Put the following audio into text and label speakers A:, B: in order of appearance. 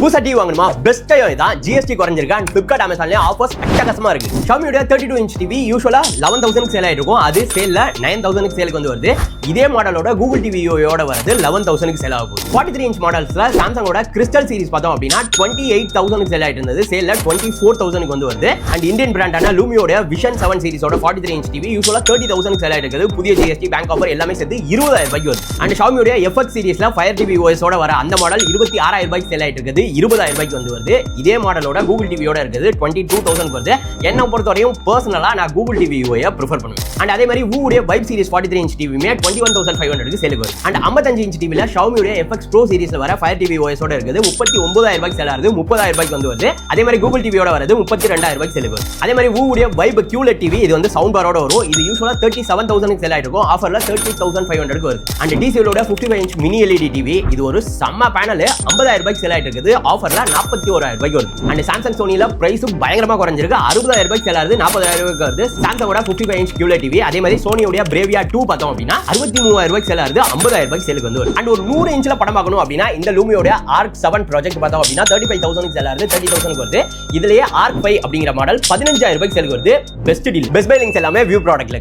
A: புதுசா டிவி வாங்கணுமா? Best time இதான். ஜிஎஸ்டி குறைஞ்சிருக்கு அண்ட் Flipkart Amazonலயே ஆஃபர்ஸ் அட்டகாசமா இருக்கு. Xiaomiயோட 32 இன்ச் டிவி யூசுவலா 11,000 சேல் ஆயிட்டு இருக்கும். அது சேல்ல 9,000 சேலுக்கு வந்து வருது. இதே மாடலோட Google TV யோட வருது 11,000 சேல் ஆகும். 43 இன்ச் மாடல்ஸ்ல Samsungோட Crystal சீரிஸ் பார்த்தோம் அப்படின்னா 28,000 சேல் ஆயிட்டு இருந்தது. சேல்ல 24,000 வந்து வருது. அண்ட் இந்தியன் பிராண்டான Lumioட Vision 7 சீரிஸோட 43 இன்ச் டிவி யூசுவலா 30,000 சேல் ஆயிட்டு இருக்குது. புதிய ஜிஎஸ்டி பேங்க் ஆஃபர் எல்லாமே சேர்த்து 20,000 ரூபாய்க்கு வருது. அண்ட் Xiaomiயோட FX சீரிஸ்ல Fire TV OS ஓட வர அந்த மாடல் 26,000 ரூபாய்க்கு சேல் ஆயிட்டு இருக்குது. 20,000 ரூபாய்க்கு வந்து வருது. இதே மாடலோட Google TV யோட இருக்குது 22,000 வருது. என்ன பொறுத்தவரையும் பர்சனலா நான் Google TV யோய ப்ரிஃபர் பண்ணுவேன். அண்ட் அதே மாதிரி Wooடைய Vibe சீரிஸ் 43 இன்ச் டிவிமே 21,500 க்கு சேல் வருது. அண்ட் 55 இன்ச் டிவில Xiaomiயோட FX Pro சீரிஸ்ல வர Fire TV OS ஓட இருக்குது 39,000 ரூபாய்க்கு சேல் ஆகுது. 30,000 ரூபாய்க்கு வந்து வருது. அதே மாதிரி Google TV யோட வரது 32,000 ரூபாய்க்கு சேல் வருது. அதே மாதிரி Wooடைய Vibe QLED TV இது வந்து சவுண்ட் பாரோட வரும். இது யூசுவலா 37,000 க்கு சேல் ஆயிட்டு இருக்கும். ஆஃபர்ல 30,500 க்கு வருது. அண்ட் TCLோட 55 இன்ச் மினி LED டிவி இது ஒரு செம்ம பேனல் 50,000 ரூபாய்க்கு சேல் ஆயிட்டு இருக்குது. ஆஃபர்ல 41,000 ரூபாய்க்கு வருது. அண்ட் Samsung Sonyல பிரைஸ் பயங்கரமா குறைஞ்சிருக்கு. 60,000 ரூபாய்க்கு சேல் ஆகுது. 40,000 ரூபாய்க்கு வருது. Samsungோட 55 இன்ச் QLED டிவி அதே மாதிரி Sonyயோட Bravia 2 பார்த்தோம் அப்படின்னா 63,000 ரூபாய்க்கு சேல் ஆகுது. 50,000 ரூபாய்க்கு சேலுக்கு வந்து வருது. அண்ட் ஒரு 100 இன்ச்ல படம் பார்க்கணும் அப்படின்னா இந்த Lumioட Arc 7 ப்ராஜெக்ட் பார்த்தோம் அப்படின்னா 35,000 க்கு சேல் ஆகுது. 30,000 க்கு வருது. இதுலயே Arc 5 அப்படிங்கிற மாடல் 15,000 ரூபாய்க்கு சேலுக்கு வருது. Best deal. Best buy links எல்லாமே வியூ ப்ராடக்ட்ல